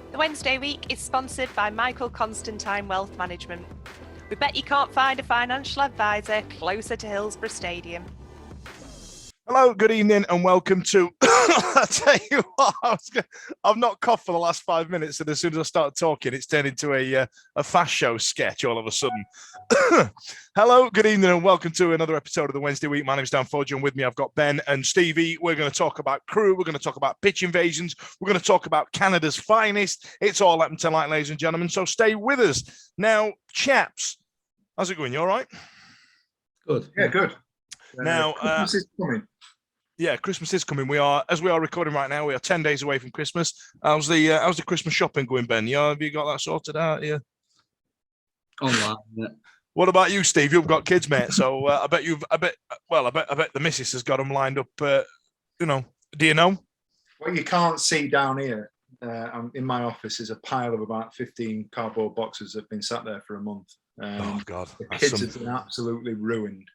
The Wednesday Week is sponsored by Michael Constantine Wealth Management. We bet you can't find a financial advisor closer to Hillsborough Stadium. Hello, good evening, and welcome to. I tell you what, I've not coughed for the last 5 minutes, and as soon as I start talking, it's turned into a fast show sketch all of a sudden. Hello, good evening, and welcome to another episode of the Wednesday Week. My name's Dan Fudge, and with me I've got Ben and Stevie. We're going to talk about Crewe. We're going to talk about pitch invasions. We're going to talk about Canada's finest. It's all happened tonight, ladies and gentlemen. So stay with us now, chaps. How's it going? You all right? Good. Yeah, good. Now, Christmas is coming. Yeah, Christmas is coming. As we are recording right now, we are 10 days away from Christmas. How's the Christmas shopping going, Ben? Yeah, have you got that sorted out? Yeah. Online. Yeah. What about you, Steve? You've got kids, mate. So I bet the missus has got them lined up. Do you know? What you can't see down here in my office is a pile of about 15 cardboard boxes that have been sat there for a month. Oh God, the kids have been absolutely ruined.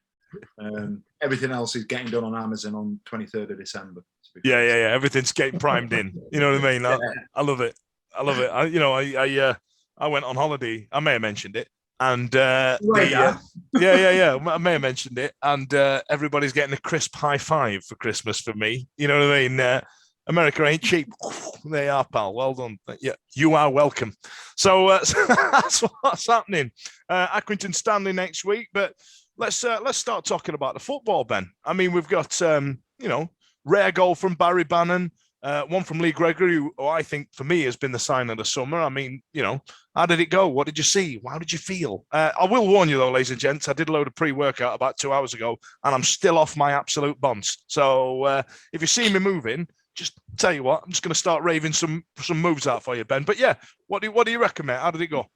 Everything else is getting done on Amazon on 23rd of December. Yeah. Everything's getting primed in. You know what I mean? I love it. I went on holiday. I may have mentioned it, and I may have mentioned it, and everybody's getting a crisp high five for Christmas for me. You know what I mean? America ain't cheap. They are, pal. Well done. Yeah, you are welcome. So that's what's happening. Accrington Stanley next week, but let's start talking about the football, Ben. I mean, we've got rare goal from Barry Bannon, one from Lee Gregory, who I think for me has been the sign of the summer. I mean, how did it go? What did you see? How did you feel? I will warn you though, ladies and gents, I did a load of pre-workout about 2 hours ago, and I'm still off my absolute bonds. So if you see me moving, just tell you what, I'm just going to start raving some moves out for you, Ben. But yeah, what do you reckon, mate? How did it go?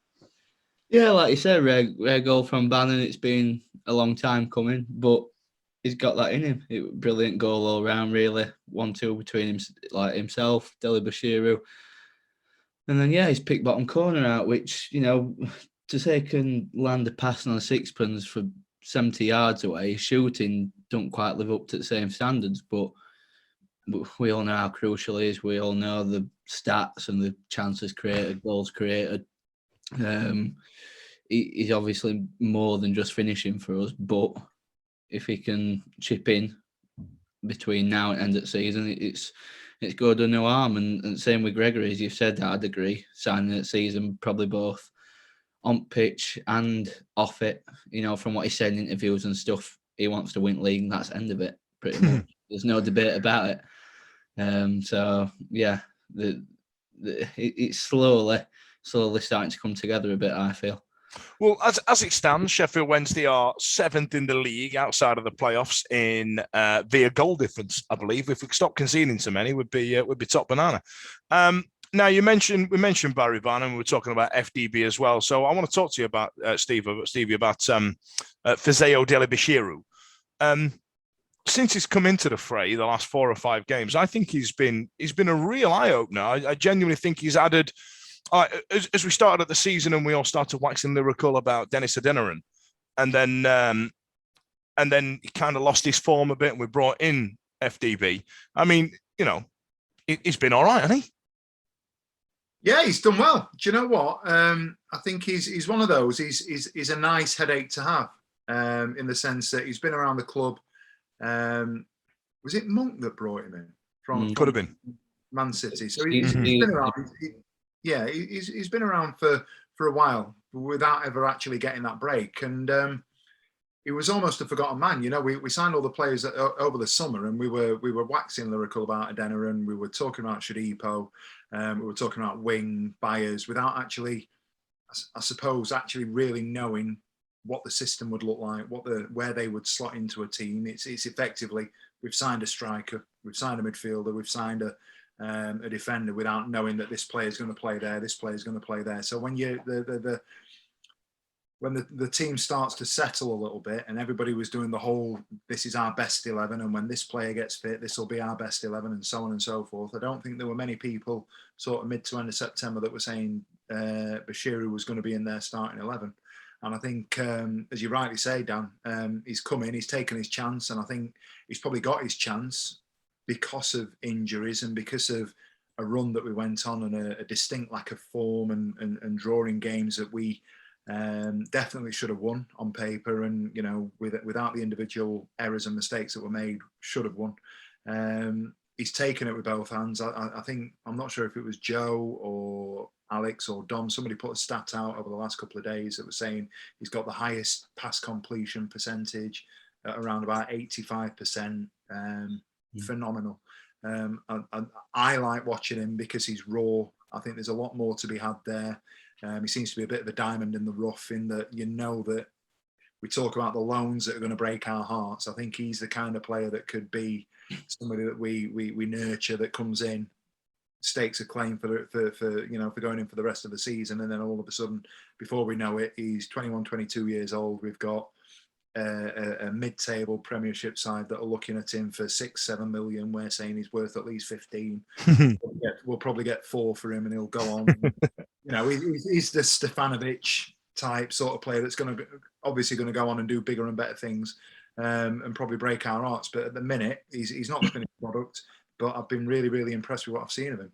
Yeah, like you said, rare goal from Bannon. It's been a long time coming, but he's got that in him. Brilliant goal all round, really. 1-2 between him, like himself, Deli Bashiru. And then, he's picked bottom corner out, which, to say he can land a pass on a sixpence for 70 yards away, his shooting don't quite live up to the same standards, but we all know how crucial he is. We all know the stats and the chances created, goals created. He's obviously more than just finishing for us, but if he can chip in between now and end of the season, it's good to no harm. And same with Gregory, as you've said, I'd agree. Signing the season, probably both on pitch and off it. From what he said in interviews and stuff, he wants to win league, and that's the end of it, pretty much. There's no debate about it. It's slowly starting to come together a bit, I feel. Well, as it stands, Sheffield Wednesday are 7th in the league outside of the playoffs in via goal difference, I believe. If we stop conceding so many, would be top banana. Now we mentioned Barry Bannon, and we're talking about FDB as well. So I want to talk to you about Stevie about Fizeo Deli Bashiru. Since he's come into the fray, the last 4 or 5 games, I think he's been a real eye opener. I genuinely think he's added. As we started at the season and we all started waxing lyrical about Dennis Adeniran, and then he kind of lost his form a bit, and we brought in FDB. I mean, he's been all right, hasn't he? Yeah, he's done well. Do you know what? I think he's one of those. He's a nice headache to have, in the sense that he's been around the club. Was it Monk that brought him in from Could have been Man City? So he's been around. He's been around for a while without ever actually getting that break, and he was almost a forgotten man. We signed all the players over the summer, and we were waxing lyrical about Adeniran. We were talking about Shadipo, we were talking about wing buyers without actually, I suppose, actually really knowing what the system would look like, where they would slot into a team. It's effectively, we've signed a striker, we've signed a midfielder, we've signed a defender without knowing that this player is going to play there, this player is going to play there. So when the team starts to settle a little bit, and everybody was doing the whole, this is our best 11, and when this player gets fit, this will be our best 11, and so on and so forth. I don't think there were many people sort of mid to end of September that were saying Bashiru was going to be in their starting 11. And I think, as you rightly say, Dan, he's come in, he's taken his chance, and I think he's probably got his chance because of injuries and because of run that we went on and a distinct lack of form and drawing games that we definitely should have won on paper, and without the individual errors and mistakes that were made, should have won. He's taken it with both hands. I think, I'm not sure if it was Joe or Alex or Dom, somebody put a stat out over the last couple of days that was saying he's got the highest pass completion percentage at around about 85%. Phenomenal. I like watching him because he's raw. I think there's a lot more to be had there. He seems to be a bit of a diamond in the rough, in that that we talk about the loans that are going to break our hearts. I think he's the kind of player that could be somebody that we nurture, that comes in, stakes a claim for going in for the rest of the season, and then all of a sudden, before we know it, he's 21, 22 years old. We've got a mid-table Premiership side that are looking at him for 6-7 million. We're saying he's worth at least 15. We'll probably get 4 for him, and he'll go on. He's the Stefanovic type sort of player that's obviously going to go on and do bigger and better things, and probably break our hearts. But at the minute, he's not the finished product. But I've been really, really impressed with what I've seen of him.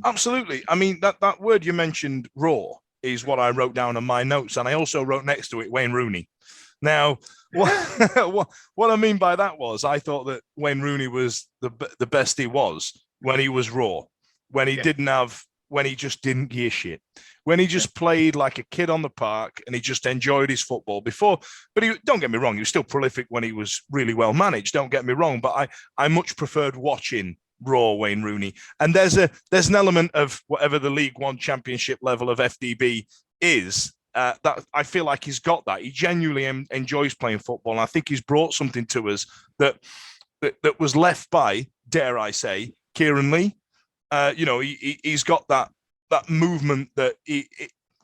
Absolutely. I mean, that word you mentioned, raw, is what I wrote down on my notes, and I also wrote next to it Wayne Rooney. Now, what I mean by that was, I thought that Wayne Rooney was the best he was when he was raw, when he when he just didn't give a shit, when he just played like a kid on the park and he just enjoyed his football before. But don't get me wrong, he was still prolific when he was really well managed. Don't get me wrong, but I much preferred watching raw Wayne Rooney. And there's an element of whatever the League One Championship level of FDB is. That I feel like he's got that. He genuinely enjoys playing football, and I think he's brought something to us that was left by, dare I say, Kieran Lee. He's got that movement that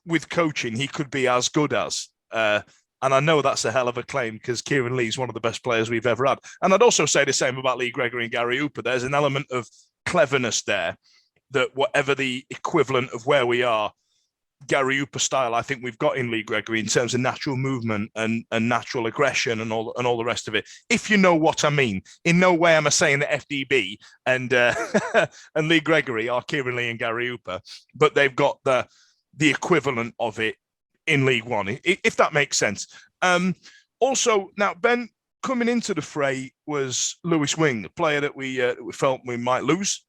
with coaching he could be as good as. And I know that's a hell of a claim, because Kieran Lee is one of the best players we've ever had. And I'd also say the same about Lee Gregory and Gary Hooper. There's an element of cleverness there that, whatever the equivalent of where we are, Gary Hooper style, I think we've got in Lee Gregory, in terms of natural movement and natural aggression and all the rest of it. If you know what I mean. In no way am I saying that FDB and and Lee Gregory are Kieran Lee and Gary Hooper, but they've got the equivalent of it in League One, if that makes sense. Also, now, Ben, coming into the fray was Lewis Wing, the player that we felt we might lose,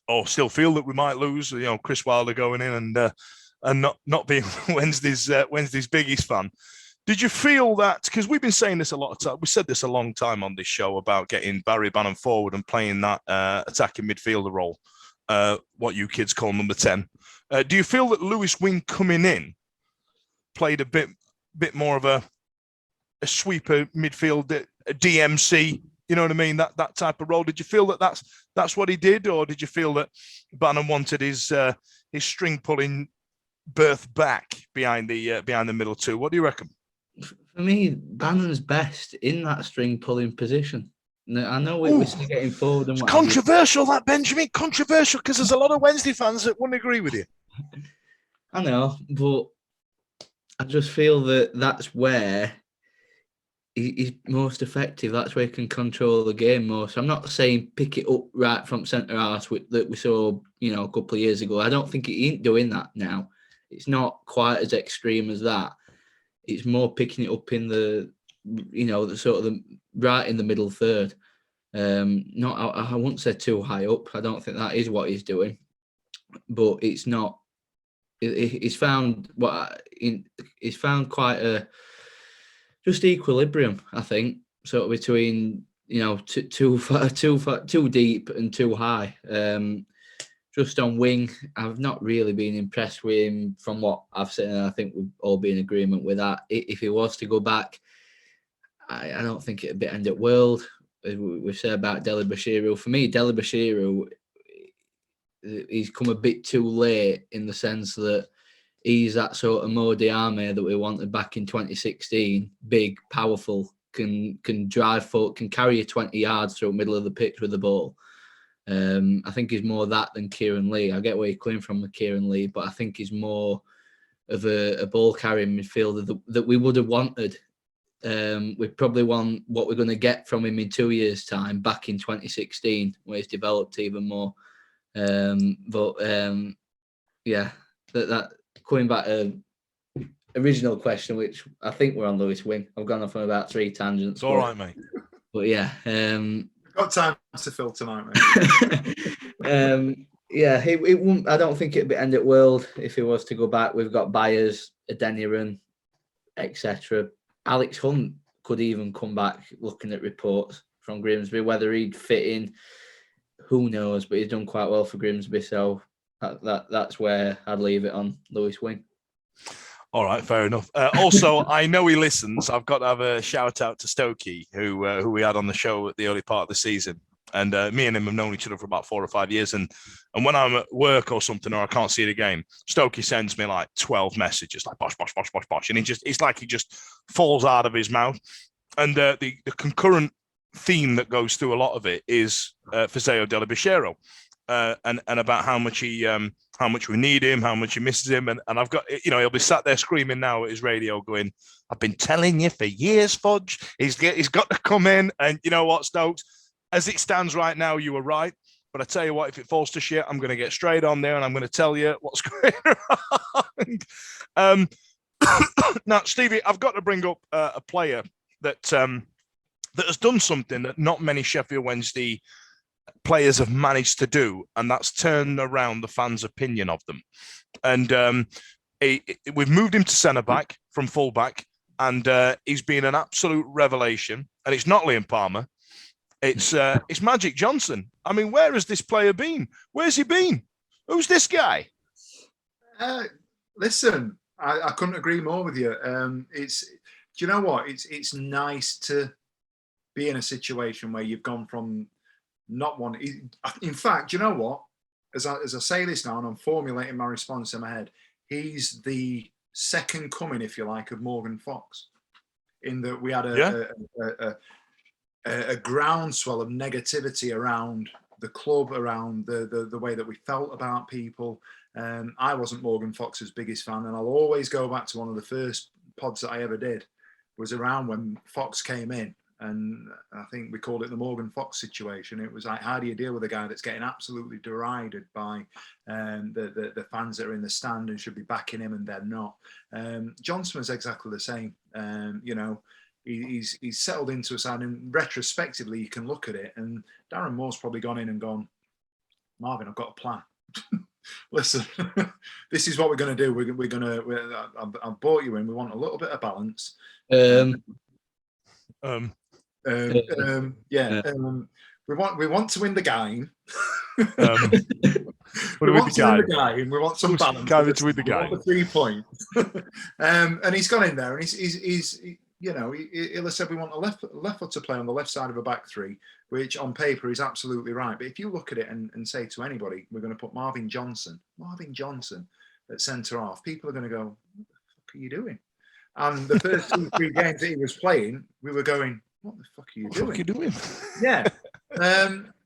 or still feel that we might lose. Chris Wilder going in and not being Wednesday's biggest fan. Did you feel that, because we've been saying this a lot of time, we said this a long time on this show about getting Barry Bannon forward and playing that attacking midfielder role, what you kids call number 10. Do you feel that Lewis Wing coming in played a bit more of a sweeper midfield, a DMC, you know what I mean, that type of role? Did you feel that that's what he did, or did you feel that Bannon wanted his string pulling berth back behind the middle two? What do you reckon? For me, Bannon's best in that string pulling position. I know we're still getting forward and it's controversial, that, Benjamin. Controversial, because there's a lot of Wednesday fans that wouldn't agree with you. I know, but I just feel that that's where he's most effective. That's where he can control the game most. I'm not saying pick it up right from centre half that we saw, a couple of years ago. I don't think he ain't doing that now. It's not quite as extreme as that. It's more picking it up in the sort of the right in the middle third. I wouldn't say too high up. I don't think that is what he's doing, but it's not. He's found quite a just equilibrium, I think, sort of between too deep and too high. Just on Wing, I've not really been impressed with him from what I've seen, and I think we've all been in agreement with that. If he was to go back, I don't think it'd be end at world. We've said about Dele Bashiru. For me, Dele Bashiru, he's come a bit too late in the sense that he's that sort of Mo Diame that we wanted back in 2016. Big, powerful, can drive foot, can carry you 20 yards through the middle of the pitch with the ball. I think he's more that than Kieran Lee. I get where you're coming from with Kieran Lee, but I think he's more of a ball carrying midfielder that we would have wanted. We probably want what we're going to get from him in 2 years' time, back in 2016, where he's developed even more. Yeah, that coming back to original question, which I think we're on Lewis Wing. I've gone off on about 3 tangents. It's all right, mate. But yeah, got time to fill tonight, mate. Yeah, it wouldn't. I don't think it'd be end of world if he was to go back. We've got Byers, Adeniran, etc. Alex Hunt could even come back. Looking at reports from Grimsby, whether he'd fit in, who knows? But he's done quite well for Grimsby, so that's where I'd leave it on Lewis Wing. All right, fair enough. Also, I know he listens. I've got to have a shout out to Stokey, who we had on the show at the early part of the season. And me and him have known each other for about 4 or 5 years. And when I'm at work or something, or I can't see the game, Stokey sends me like 12 messages, like bosh, bosh, bosh, bosh, bosh. And it's like he just falls out of his mouth. And the concurrent theme that goes through a lot of it is Fizeo Della Bichero, and about how much we need him, how much he misses him. And I've got, he'll be sat there screaming now at his radio going, I've been telling you for years, Fudge, he's got to come in. And you know what, Stokes? As it stands right now, you were right. But I tell you what, if it falls to shit, I'm going to get straight on there and I'm going to tell you what's going on. Now, Stevie, I've got to bring up a player that has done something that not many Sheffield Wednesday players have managed to do, and that's turn around the fans' opinion of them. And we've moved him to centre-back from full-back, and he's been an absolute revelation. And it's not Liam Palmer. It's Magic Johnson. I mean, where has this player been? Where's he been? Who's this guy? Listen, I couldn't agree more with you. Do you know what? It's nice to be in a situation where you've gone from not one. In fact, do you know what? As I say this now, and I'm formulating my response in my head, he's the second coming, if you like, of Morgan Fox. In that we had a groundswell of negativity around the club, around the way that we felt about people. I wasn't Morgan Fox's biggest fan, and I'll always go back to one of the first pods that I ever did was around when Fox came in, and I think we called it the Morgan Fox situation. It was like, how do you deal with a guy that's getting absolutely derided by the fans that are in the stand and should be backing him and they're not? Johnson was exactly the same. He's settled into a side, and retrospectively you can look at it, and Darren Moore's probably gone in and gone, Marvin, I've got a plan. Listen, this is what we're going to do. We're going to. I've brought you in. We want a little bit of balance. We want to win the game. We want to win the game. We want some balance. To win the game. We want the 3 points. And he's gone in there, and he's he'll have said we want a left foot to play on the left side of a back three, which on paper is absolutely right. But if you look at it and say to anybody, we're going to put Marvin Johnson at centre half, people are going to go, what the fuck are you doing? And the first 2-3 games that he was playing, we were going, what the fuck are you doing? What the fuck are you doing? Yeah.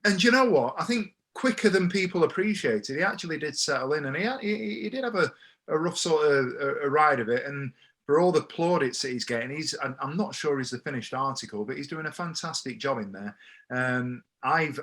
And you know what? I think quicker than people appreciated, he actually did settle in, and he did have a rough sort of a ride of it. And for all the plaudits that he's getting, I'm not sure he's the finished article, but he's doing a fantastic job in there. I've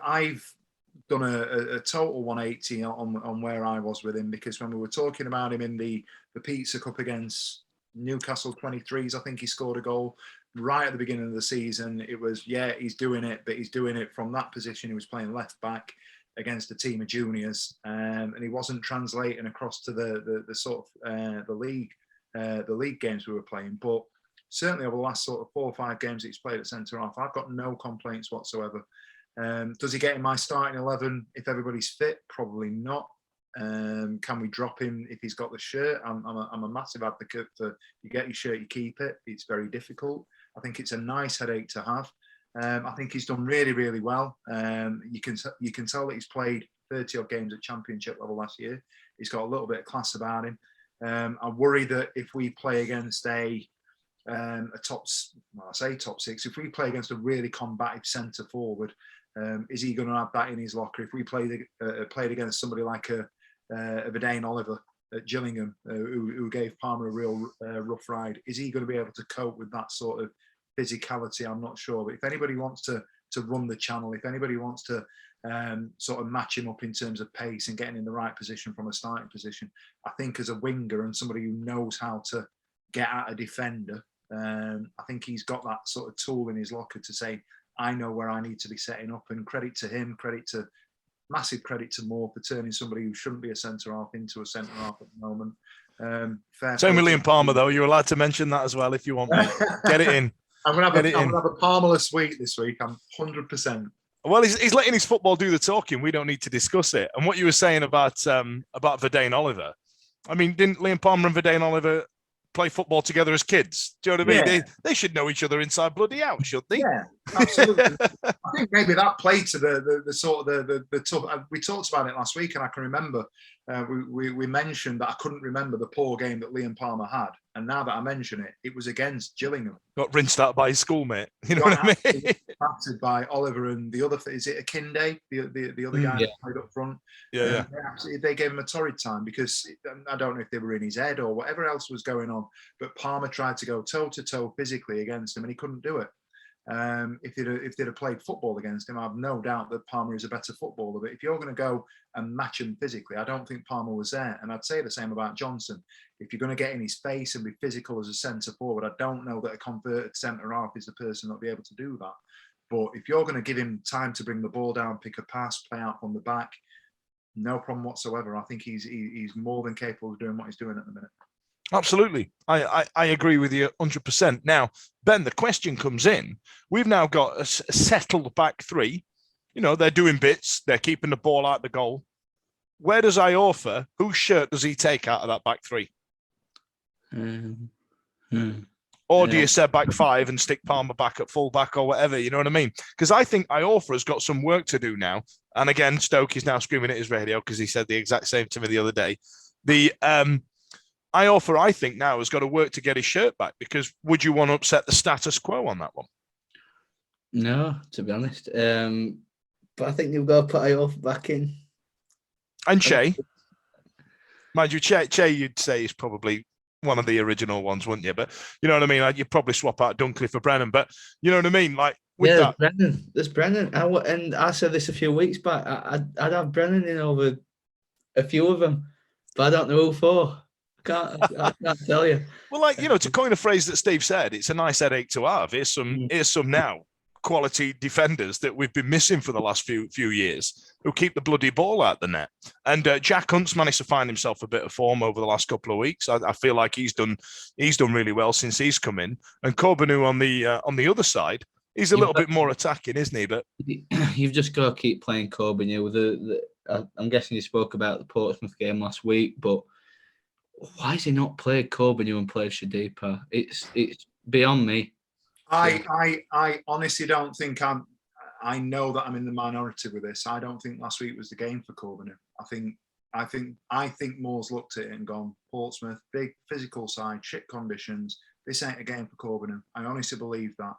done a total 180 on where I was with him, because when we were talking about him in the Pizza Cup against Newcastle 23s, I think he scored a goal right at the beginning of the season. It was, he's doing it, but he's doing it from that position. He was playing left back against a team of juniors, and he wasn't translating across to the sort of the league games we were playing. But certainly over the last sort of 4 or 5 games that he's played at centre half, I've got no complaints whatsoever. Does he get in my starting 11 if everybody's fit? Probably not. Can we drop him if he's got the shirt? I'm a massive advocate for, you get your shirt, you keep it. It's very difficult. I think it's a nice headache to have. I think he's done really, really well. You can tell that he's played 30 odd games at championship level last year. He's got a little bit of class about him. I worry that if we play against a top 6, if we play against a really combative centre forward, is he going to have that in his locker? If we played against somebody like a Dane Oliver at Gillingham, who gave Palmer a real rough ride, is he going to be able to cope with that sort of physicality? I'm not sure. But if anybody wants to run the channel. If anybody wants to sort of match him up in terms of pace and getting in the right position from a starting position, I think as a winger and somebody who knows how to get at a defender, I think he's got that sort of tool in his locker to say, I know where I need to be setting up. And credit to him, massive credit to Moore for turning somebody who shouldn't be a centre-half into a centre-half at the moment. Same with Liam Palmer, though. You're allowed to mention that as well if you want, mate. Get it in. I'm going to have a Palmerless week this week. I'm 100%. Well, he's letting his football do the talking. We don't need to discuss it. And what you were saying about Verdane Oliver, I mean, didn't Liam Palmer and Verdane Oliver play football together as kids? Do you know what I mean? Yeah. They should know each other inside bloody out, shouldn't they? Yeah, absolutely. I think maybe that played to the sort of the tough. We talked about it last week, and I can remember we mentioned that I couldn't remember the poor game that Liam Palmer had, and now that I mention it, it was against Gillingham. Got rinsed out by his schoolmate. You know what I mean? Battered by Oliver and the other. Is it Akinde, the other guy that played up front? Yeah. They gave him a torrid time because I don't know if they were in his head or whatever else was going on, but Palmer tried to go toe to toe physically against him, and he couldn't do it. If they'd have played football against him, I have no doubt that Palmer is a better footballer. But if you're going to go and match him physically, I don't think Palmer was there. And I'd say the same about Johnson. If you're going to get in his face and be physical as a centre forward, I don't know that a converted centre half is the person that'll be able to do that. But if you're going to give him time to bring the ball down, pick a pass, play out from the back, no problem whatsoever. I think he's more than capable of doing what he's doing at the minute. Absolutely. I agree with you 100%. Now, Ben, the question comes in. We've now got a settled back three. You know, they're doing bits. They're keeping the ball out the goal. Where does Iorfa, whose shirt does he take out of that back three? Or do you set back five and stick Palmer back at full back or whatever? You know what I mean? Because I think Iorfa has got some work to do now. And again, Stoke is now screaming at his radio because he said the exact same to me the other day. Iorfa, I think, now has got to work to get his shirt back, because would you want to upset the status quo on that one? No, to be honest. But I think you've got to put Iorfa back in. And Che. Mind you, Che you'd say is probably one of the original ones, wouldn't you? But you know what I mean? You'd probably swap out Dunkley for Brennan. But you know what I mean? Like, with that. There's Brennan. And I said this a few weeks back. I'd have Brennan in over a few of them, but I don't know who for. I can't tell you. Well, like, you know, to coin a phrase that Steve said, it's a nice headache to have. Here's some now quality defenders that we've been missing for the last few years who keep the bloody ball out the net. And Jack Hunt's managed to find himself a bit of form over the last couple of weeks. I feel like he's done really well since he's come in. And Corbanu on the other side, he's a little bit more attacking, isn't he? But you've just got to keep playing Corbanu. I'm guessing you spoke about the Portsmouth game last week, but why has he not played Corbanu and played Shadipa? It's beyond me. I honestly don't think I know that I'm in the minority with this. I don't think last week was the game for Corbanu. I think Moore's looked at it and gone, Portsmouth, big physical side, shit conditions. This ain't a game for Corbanu. I honestly believe that.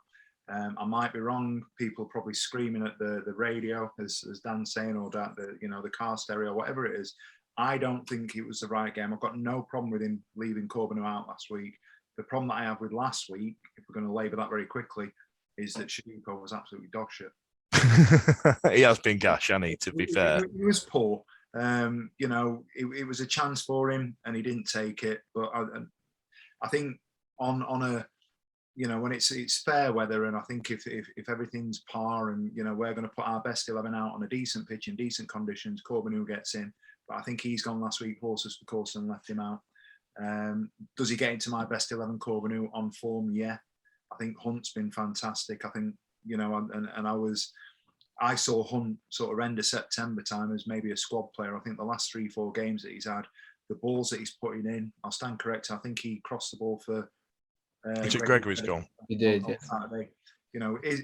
I might be wrong. People probably screaming at the radio, as Dan's saying, or that the car stereo, whatever it is. I don't think it was the right game. I've got no problem with him leaving Corbanu out last week. The problem that I have with last week, if we're going to labour that very quickly, is that Shadipa was absolutely dog shit. He has been gash, hasn't he, to be fair. He was poor. It was a chance for him and he didn't take it. But I think on a, when it's fair weather, and I think if everything's par and, we're going to put our best 11 out on a decent pitch in decent conditions, Corbanu gets in. But I think he's gone last week, horses for course, and left him out. Does he get into my best 11 Corbanu on form? Yeah. I think Hunt's been fantastic. I think, I saw Hunt sort of end of September time as maybe a squad player. I think the last 3-4 games that he's had, the balls that he's putting in, I'll stand corrected. I think he crossed the ball for Gregory's goal. He did, yeah. Saturday.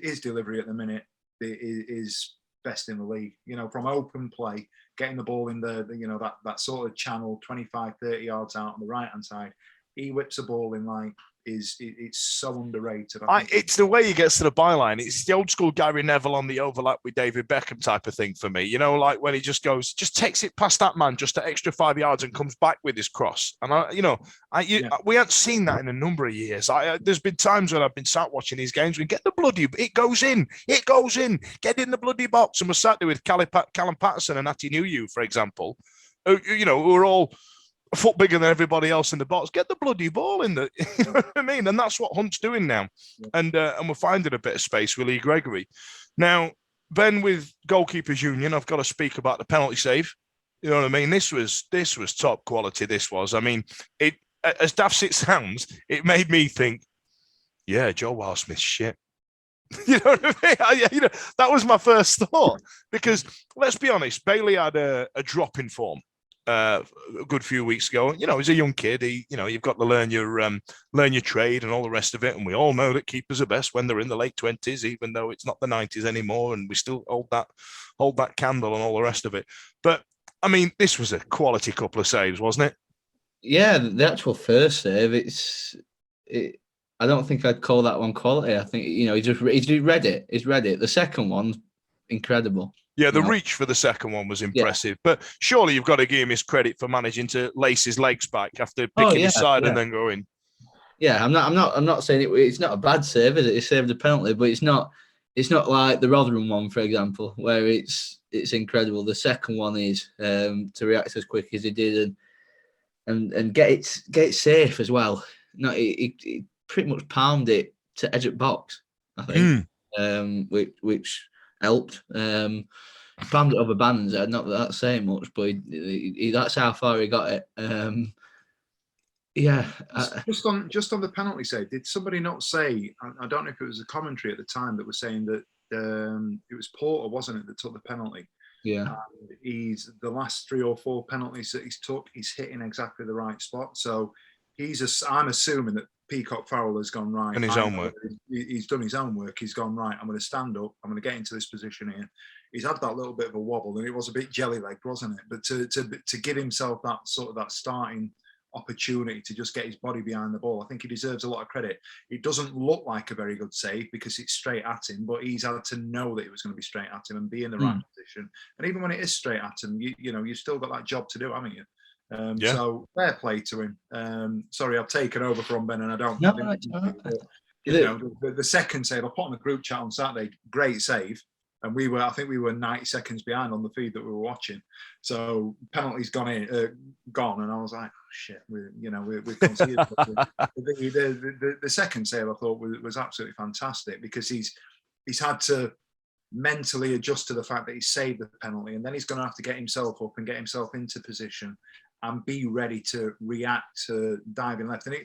His delivery at the minute is best in the league. From open play, getting the ball in that sort of channel, 25, 30 yards out on the right hand side. He whips a ball in like it's so underrated. It's the way he gets to the byline. It's the old school Gary Neville on the overlap with David Beckham type of thing for me. You know, like when he just takes it past that man just an extra 5 yards and comes back with his cross. And we haven't seen that in a number of years. There's been times when I've been sat watching these games and get the bloody, it goes in, get in the bloody box. And we're sat there with Callum Patterson and Atty Nuyu, for example, who are all a foot bigger than everybody else in the box. Get the bloody ball in the, you know what I mean? And that's what Hunt's doing now. And we're finding a bit of space with Lee Gregory. Now, Ben, with Goalkeepers Union, I've got to speak about the penalty save. You know what I mean? This was top quality, this was. I mean, it, as daft as it sounds, it made me think, yeah, Joe Wildsmith's shit. You know what I mean? That was my first thought. Because, let's be honest, Bailey had a drop in form a good few weeks ago. He's a young kid. You've got to learn your trade and all the rest of it. And we all know that keepers are best when they're in the late 20s, even though it's not the 90s anymore. And we still hold that candle and all the rest of it. But I mean, this was a quality couple of saves, wasn't it? Yeah, the actual first save, I don't think I'd call that one quality. I think he read it. He's read it. The second one's incredible. Yeah, the reach for the second one was impressive. Yeah. But surely you've got to give him his credit for managing to lace his legs back after picking his side and then going. Yeah, I'm not saying it's not a bad save, is it? He saved a penalty, but it's not like the Rotherham one, for example, where it's incredible. The second one is to react as quick as he did and get it safe as well. No, he pretty much palmed it to edge of box, I think, which helped. Palmed it over Bannon's head, not that that's saying much, but he that's how far he got it. Just on the penalty save, did somebody not say? I don't know if it was a commentary at the time that was saying that it was Porter, wasn't it, that took the penalty? Yeah. He's the last 3 or 4 penalties that he's hitting exactly the right spot. So I'm assuming that Peacock Farrell has gone right. And his own work. He's done his own work. He's gone right. I'm going to stand up. I'm going to get into this position here. He's had that little bit of a wobble, and it was a bit jelly-legged, wasn't it? But to give himself that starting opportunity to just get his body behind the ball, I think he deserves a lot of credit. It doesn't look like a very good save because it's straight at him, but he's had to know that it was going to be straight at him and be in the right position. And even when it is straight at him, you've still got that job to do, haven't you? So fair play to him. Sorry, I've taken over from Ben, and I don't. No, the second save I put on the group chat on Saturday, great save, and I think we were 90 seconds behind on the feed that we were watching. So penalty's gone, and I was like, oh, shit, we've conceded. The second save I thought was absolutely fantastic because he's had to mentally adjust to the fact that he saved the penalty, and then he's going to have to get himself up and get himself into position and be ready to react to diving left. And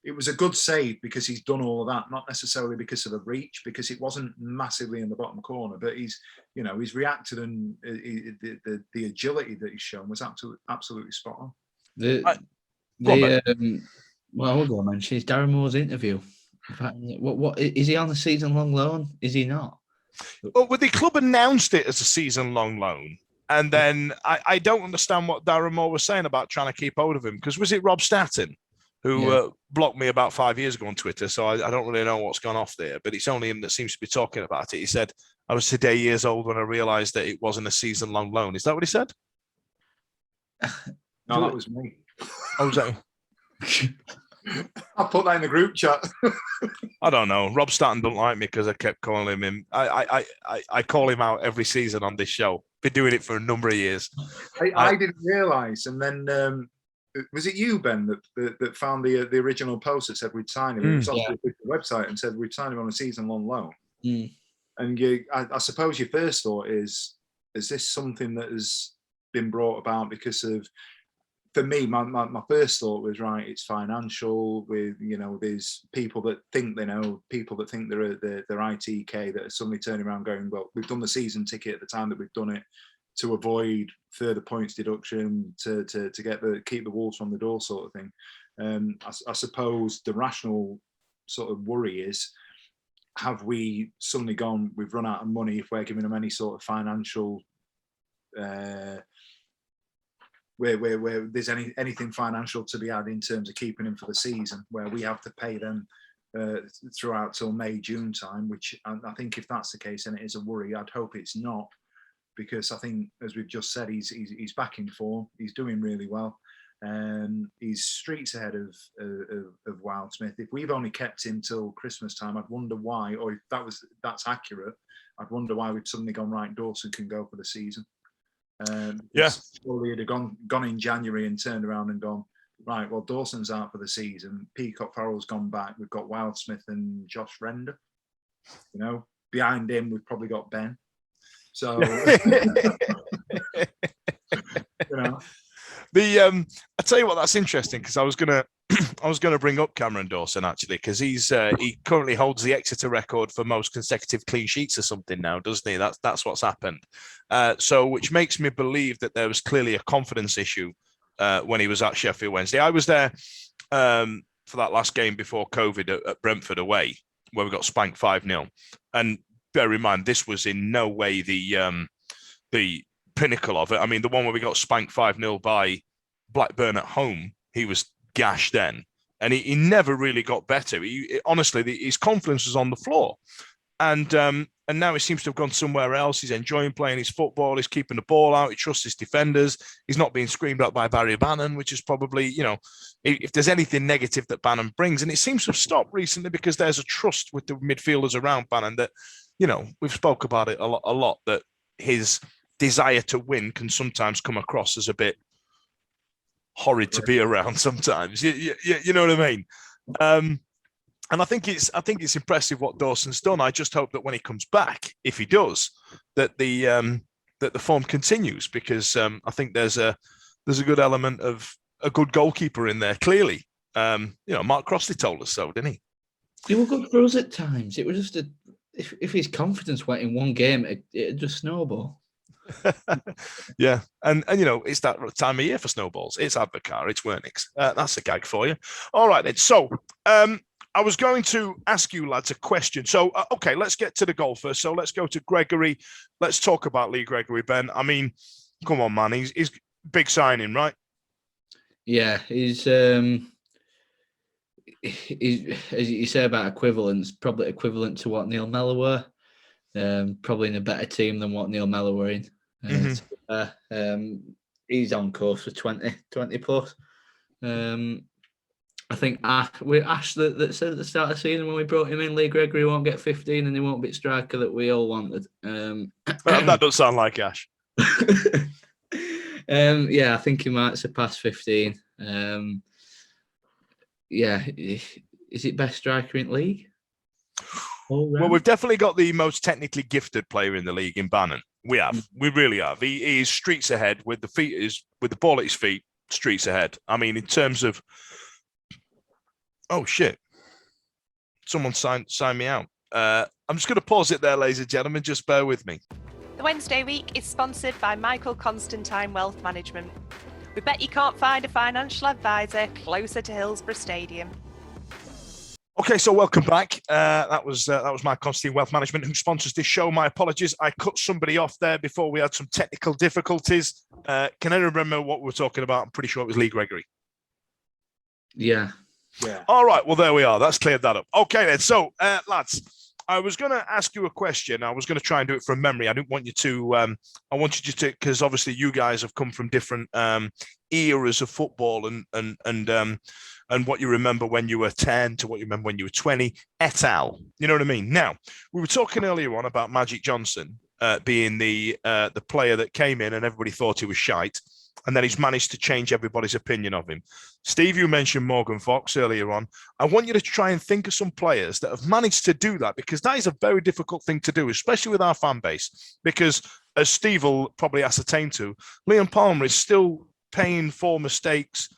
it was a good save because he's done all of that, not necessarily because of a reach, because it wasn't massively in the bottom corner, but he's reacted, and the agility that he's shown was absolutely spot on. Well, we're going to mention is Darren Moore's interview. What is he on a season-long loan? Is he not? Well, the club announced it as a season-long loan. And then I don't understand what Darren Moore was saying about trying to keep hold of him. Because was it Rob Statton who blocked me about 5 years ago on Twitter? So I don't really know what's gone off there. But it's only him that seems to be talking about it. He said, I was today years old when I realised that it wasn't a season-long loan. Is that what he said? No, that was me. Oh, was that? I put that in the group chat. I don't know. Rob Statton don't like me because I kept calling him. I call him out every season on this show. Been doing it for a number of years. I didn't realise, and then was it you, Ben, that found the original post that said we'd sign him? It was off the website and said we'd sign him on a season-long loan. And I suppose your first thought is this something that has been brought about because of? For me, my first thought was, right, it's financial with, there's people that think they know, people that think they're ITK that are suddenly turning around going, well, we've done the season ticket at the time that we've done it to avoid further points deduction, to keep the wolves from the door sort of thing. I suppose the rational sort of worry is, have we suddenly we've run out of money if we're giving them any sort of financial where there's anything financial to be had in terms of keeping him for the season, where we have to pay them throughout till May, June time, which I think if that's the case, then it is a worry. I'd hope it's not, because I think, as we've just said, he's back in form. He's doing really well. He's streets ahead of Wildsmith. If we've only kept him till Christmas time, I'd wonder why, or if that's accurate, I'd wonder why we'd suddenly gone, right, Dawson can go for the season. Surely he'd have gone in January and turned around and gone, right, well, Dawson's out for the season. Peacock Farrell's gone back. We've got Wildsmith and Josh Render. You know, behind him, we've probably got Ben. So, you know. I tell you what, that's interesting, because I was gonna bring up Cameron Dawson, actually, because he currently holds the Exeter record for most consecutive clean sheets or something now, doesn't he? That's what's happened. So which makes me believe that there was clearly a confidence issue when he was at Sheffield Wednesday. I was there for that last game before COVID at Brentford away, where we got spanked 5-0. And bear in mind, this was in no way the pinnacle of it. I mean, the one where we got spanked 5-0 by Blackburn at home, he was gashed then, and he never really got better. Honestly, his confidence was on the floor, and now he seems to have gone somewhere else. He's enjoying playing his football. He's keeping the ball out. He trusts his defenders. He's not being screamed at by Barry Bannon, which is probably, you know, if there's anything negative that Bannon brings, and it seems to have stopped recently, because there's a trust with the midfielders around Bannon that, you know, we've spoke about it a lot that his desire to win can sometimes come across as a bit horrid to be around sometimes. You know what I mean? And I think it's impressive what Dawson's done. I just hope that when he comes back, if he does, that the form continues, because I think there's a good element of a good goalkeeper in there. Clearly, you know, Mark Crossley told us so, didn't he? He was good for us at times. It was just if his confidence went in one game, it'd just snowball. Yeah, and you know, it's that time of year for snowballs. It's Advocar, it's Wernix. That's a gag for you. All right then. So I was going to ask you lads a question. So okay, let's get to the goal first. So let's go to Gregory. Let's talk about Lee Gregory, Ben. I mean, come on, man. He's big signing, right? Yeah, he's as you say about equivalence, probably equivalent to what Neil Mellor were. Probably in a better team than what Neil Mellor were in. He's on course for 20 plus. I think Ash that said at the start of the season when we brought him in, Lee Gregory won't get 15 and he won't be striker that we all wanted. That doesn't sound like Ash. Yeah, I think he might surpass 15. Yeah, is it best striker in league? Well, we've definitely got the most technically gifted player in the league in Bannon. We really have. He is streets ahead with the ball at his feet. Streets ahead. I mean, in terms of, oh shit, someone sign me out. I'm just going to pause it there, ladies and gentlemen. Just bear with me. The Wednesday week is sponsored by Michael Constantine Wealth Management. We bet you can't find a financial advisor closer to Hillsborough Stadium. Okay, so welcome back. That was my Constantine Wealth Management who sponsors this show. My apologies, I cut somebody off there before we had some technical difficulties. Can anyone remember what we were talking about? I'm pretty sure it was Lee Gregory. Yeah. All right, well, there we are. That's cleared that up. Okay, then. So, lads, I was going to ask you a question. I was going to try and do it from memory. I didn't want you to. I wanted you to, because obviously you guys have come from different eras of football and what you remember when you were 10 to what you remember when you were 20, et al. You know what I mean? Now, we were talking earlier on about Magic Johnson being the player that came in and everybody thought he was shite, and then he's managed to change everybody's opinion of him. Steve, you mentioned Morgan Fox earlier on. I want you to try and think of some players that have managed to do that, because that is a very difficult thing to do, especially with our fan base, because as Steve will probably ascertain to, Liam Palmer is still paying for mistakes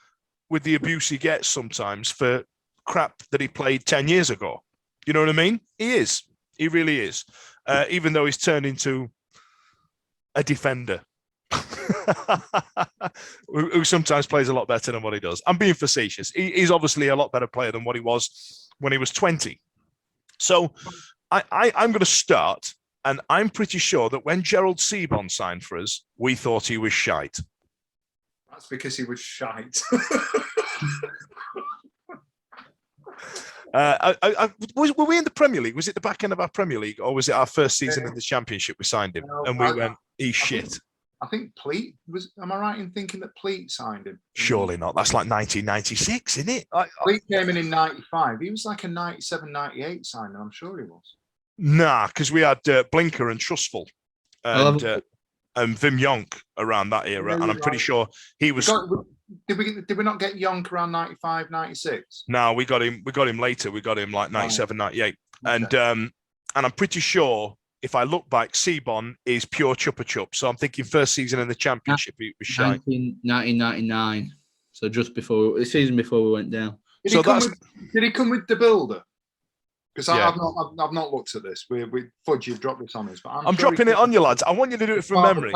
with the abuse he gets sometimes for crap that he played 10 years ago. You know what I mean? He is. He really is. Even though he's turned into a defender who sometimes plays a lot better than what he does. I'm being facetious. He's obviously a lot better player than what he was when he was 20. So I'm going to start, and I'm pretty sure that when Gerald Seabon signed for us, we thought he was shite. That's because he was shite. Were we in the Premier League? Was it the back end of our Premier League, or was it our first season in the Championship we signed him? And we went, he's shit. I think Pleat was. Am I right in thinking that Pleat signed him? Surely not. That's like 1996, isn't it? Pleat came in 95. He was like a 97, 98 signing. I'm sure he was. Nah, because we had Blinker and Trustful and Wim Jonk around that era, and I'm pretty sure he was. Did we not get Jonk around 95, 96? No, we got him later. We got him like 97, 98. Okay. And I'm pretty sure if I look back, Seabon is pure Chupa Chup. So I'm thinking first season in the Championship, he was shy. 1999. So just before the season before we went down. Did he come with the Builder? Because I've not looked at this. Fudge, you've dropped this on us, but I'm dropping it on you, lads. I want you to do it from memory.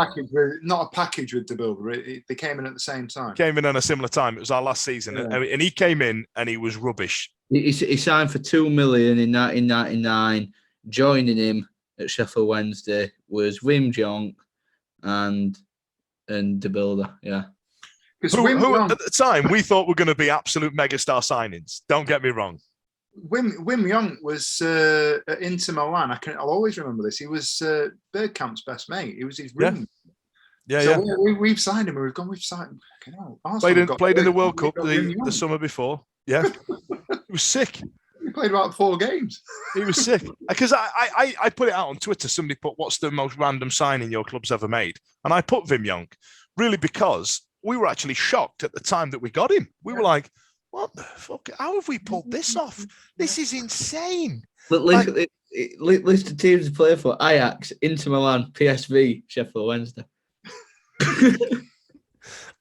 Not a package with the Builder. They came in at the same time. Came in at a similar time. It was our last season, and he came in and he was rubbish. He signed for $2 million in 1999. Joining him at Sheffield Wednesday was Wim Jonk and the Builder. Yeah. Who at the time we thought were going to be absolute megastar signings. Don't get me wrong. Wim Jonk was at Inter Milan. I'll always remember this. He was Bergkamp's best mate. He was his room. Yeah. We've signed him. We've signed. Played in the World Cup the summer before. Yeah, he was sick. He played about 4 games. He was sick because I put it out on Twitter. Somebody put, "What's the most random signing your club's ever made?" And I put Wim Jonk, really because we were actually shocked at the time that we got him. We were like, what the fuck? How have we pulled this off? This is insane. List of teams to play for: Ajax, Inter Milan, PSV, Sheffield Wednesday.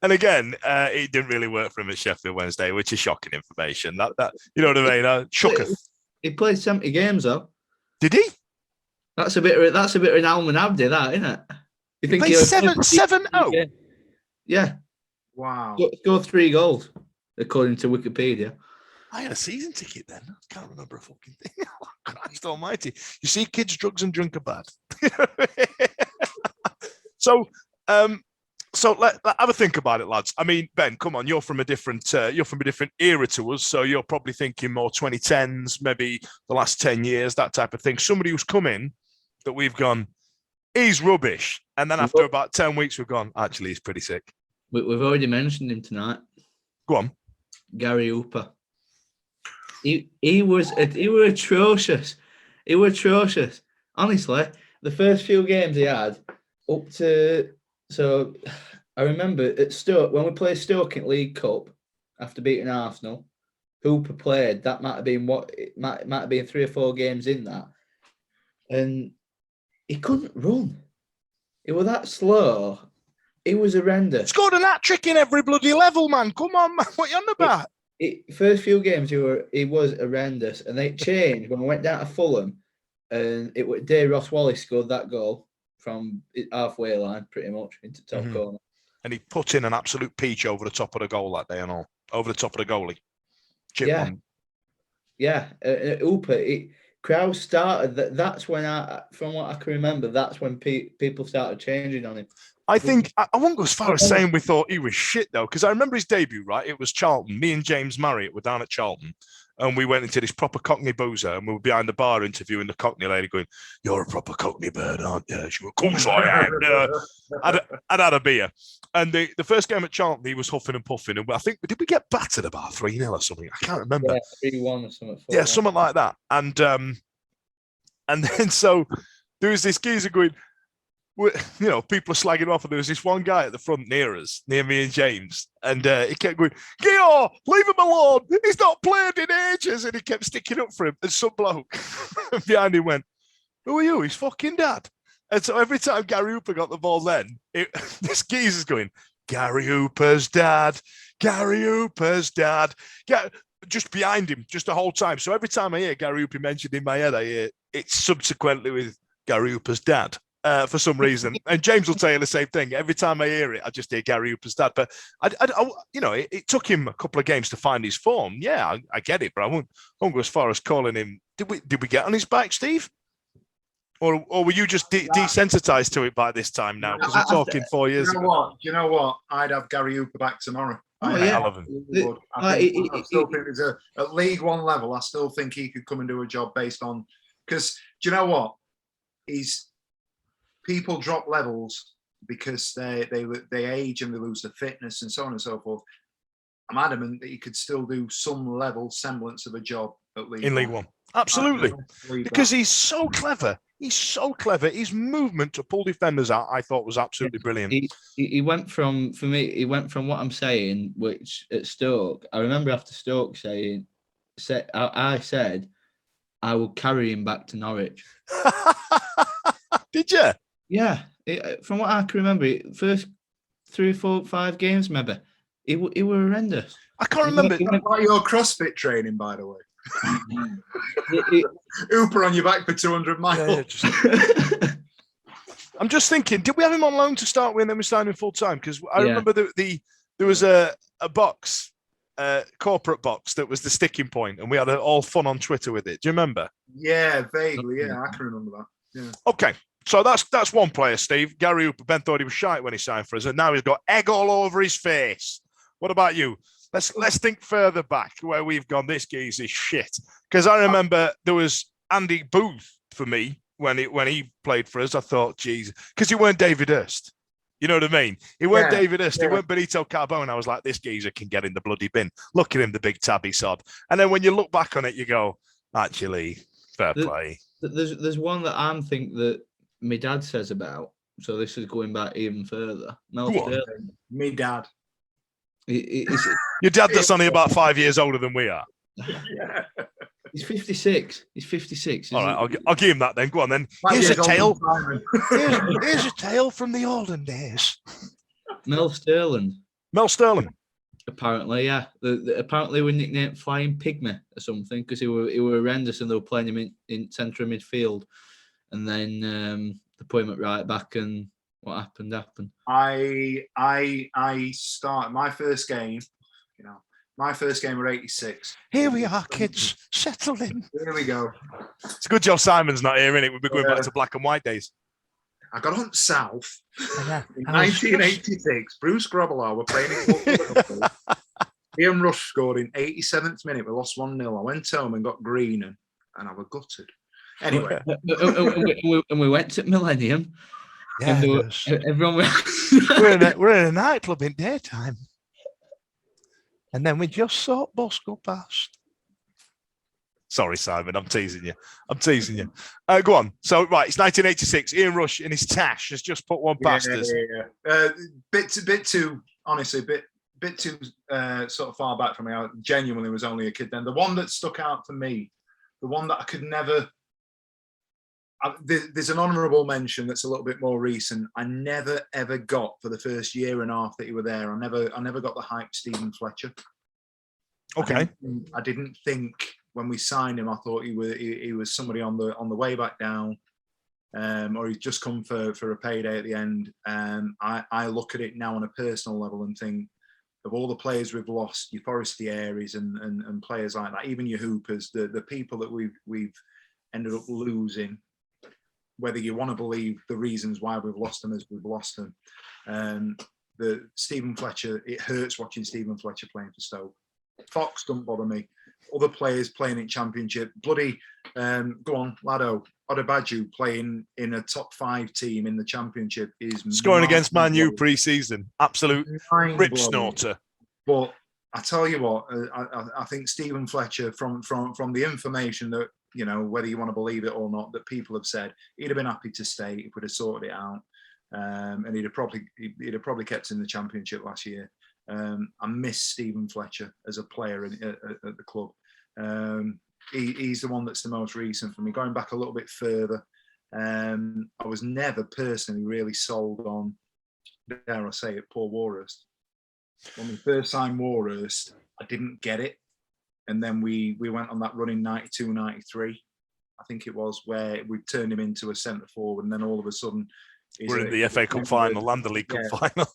And again, it didn't really work for him at Sheffield Wednesday, which is shocking information. That you know what I mean? Shooketh. He played 70 games though. Did he? That's a bit of an Alman Abdi, that, isn't it? You think he played 7-0? Yeah. Wow. Scored 3 goals, according to Wikipedia. I had a season ticket then. I can't remember a fucking thing. Christ almighty. You see, kids, drugs and drink are bad. So let have a think about it, lads. I mean, Ben, come on, you're from a different era to us, so you're probably thinking more 2010s, maybe the last 10 years, that type of thing. Somebody who's come in that we've gone, he's rubbish, and then after about 10 weeks, we've gone, actually, he's pretty sick. We've already mentioned him tonight. Go on, Gary Hooper. He was atrocious. He was atrocious. Honestly, the first few games he had up to. So I remember at Stoke, when we played Stoke in League Cup after beating Arsenal, Hooper played. That might have been it might have been 3 or 4 games in that. And he couldn't run. He was that slow. He was horrendous. Scored a hat trick in every bloody level, man. Come on, man. What are you on about? First few games he was horrendous. And they changed when we went down to Fulham, and it was Ross Wallace scored that goal from halfway line, pretty much, into top corner. And he put in an absolute peach over the top of the goal that day and all. Over the top of the goalie. Hooper, Crewe started, that's when, from what I can remember, that's when people started changing on him. I think, I won't go as far as saying we thought he was shit, though, because I remember his debut, right? It was Charlton. Me and James Marriott were down at Charlton, and we went into this proper Cockney boozer, and we were behind the bar interviewing the Cockney lady going, "You're a proper Cockney bird, aren't you?" She went, "Of course I am." I'd had a beer. And the first game at Charlton, he was huffing and puffing. And I think, did we get battered about 3-0 or something? I can't remember. Yeah, 3-1 or something. Yeah, something like that. And then so there was this geezer going, people are slagging off, and there was this one guy at the front near us, near me and James, and he kept going, "Geor, leave him alone. He's not played in ages." And he kept sticking up for him. And some bloke behind him went, "Who are you? He's fucking dad." And so every time Gary Hooper got the ball, this geezer's going, "Gary Hooper's dad, Gary Hooper's dad." Just behind him, just the whole time. So every time I hear Gary Hooper mentioned in my head, I hear it's subsequently with Gary Hooper's dad. For some reason, and James will tell you the same thing. Every time I hear it, I just hear Gary Hooper's dad. But it took him a couple of games to find his form. Yeah, I get it, but I won't go as far as calling him. Did we get on his back, Steve? Or were you just desensitized to it by this time now? Because we're talking 4 years ago. You know what? I'd have Gary Hooper back tomorrow. Oh, I love him. I still think there's at League One level. I still think he could come and do a job based on, because do you know what? People drop levels because they age and they lose their fitness and so on and so forth. I'm adamant that he could still do some level semblance of a job at League One. Absolutely, because he's so clever. He's so clever. His movement to pull defenders out, I thought, was absolutely brilliant. He went from, for me, he went from what I'm saying, which at Stoke, I remember after Stoke I said, I will carry him back to Norwich. Did you? Yeah. From what I can remember, first 3, 4, 5 games, maybe, he were horrendous. I can't remember. About your CrossFit training, by the way. Hooper on your back for 200 miles. Yeah, I'm just thinking, did we have him on loan to start with and then we signed him full time? Because I remember there was a box, corporate box that was the sticking point, and we had all fun on Twitter with it. Do you remember? Yeah, vaguely. Yeah, I can remember that. Yeah. Okay. So that's one player, Steve. Gary Hooper. Ben thought he was shite when he signed for us, and now he's got egg all over his face. What about you? Let's think further back where we've gone. This geezer is shit. Because I remember there was Andy Booth for me when he played for us. I thought, geez, because he weren't David Hurst. You know what I mean? He weren't David Hurst. He weren't Benito Carbone. I was like, this geezer can get in the bloody bin. Look at him, the big tabby sod. And then when you look back on it, you go, actually, fair play. There's one that I'm think that my dad says about. So this is going back even further. Mel Sterling. Me dad. Your dad that's only about 5 years older than we are. Yeah. He's 56. He's 56. All right, I'll give him that then. Go on then. Here's a tale. Here's a tale from the olden days. Mel Sterling. Apparently, yeah. Apparently, we nicknamed Flying Pygmy or something because he were horrendous and they were playing him in centre of midfield. And then they put him at right back, and what happened. I started my first game. My first game were 86. Here we are, kids. Settle in. Here we go. It's a good job Simon's not here, innit? We'll be going back to black and white days. I got on South in 1986. Bruce Grobbelaar were playing in Ian Rush scored in 87th minute. We lost 1-0. I went home and got green and I was gutted. Anyway. and we went to Millennium. Yeah, and everyone we're in a nightclub in daytime. And then we just saw Bus go past. Sorry, Simon, I'm teasing you. Go on. So, right, it's 1986. Ian Rush in his tash has just put one past us. Bit too, honestly, bit too sort of far back from me. I genuinely was only a kid then. The one that stuck out for me, the one that I could never... there's an honourable mention that's a little bit more recent. I never ever got for the first year and a half that you were there. I never got the hype Stephen Fletcher. Okay. I didn't think when we signed him, I thought he was somebody on the way back down, or he's just come for a payday at the end. I look at it now on a personal level and think of all the players we've lost, your Forestieris and players like that, even your Hoopers, the people that we've ended up losing. Whether you want to believe the reasons why we've lost them as we've lost them. The Stephen Fletcher, it hurts watching Stephen Fletcher playing for Stoke. Fox don't bother me. Other players playing in Championship. Bloody, go on, Lado. Odobaju playing in a top 5 team in the Championship is... Scoring against Man U pre-season. Absolute rip snorter. But I tell you what, I think Stephen Fletcher, from the information that, whether you want to believe it or not, that people have said, he'd have been happy to stay if we'd have sorted it out, and he'd have probably kept in the Championship last year. I miss Stephen Fletcher as a player at the club. He's the one that's the most recent for me. Going back a little bit further, I was never personally really sold on, dare I say it, Paul Warhurst. When we first signed Warhurst, I didn't get it. And then we went on that run in 92, 93, I think it was, where we turned him into a centre forward. And then all of a sudden... We're in the FA Cup final and the League Cup final.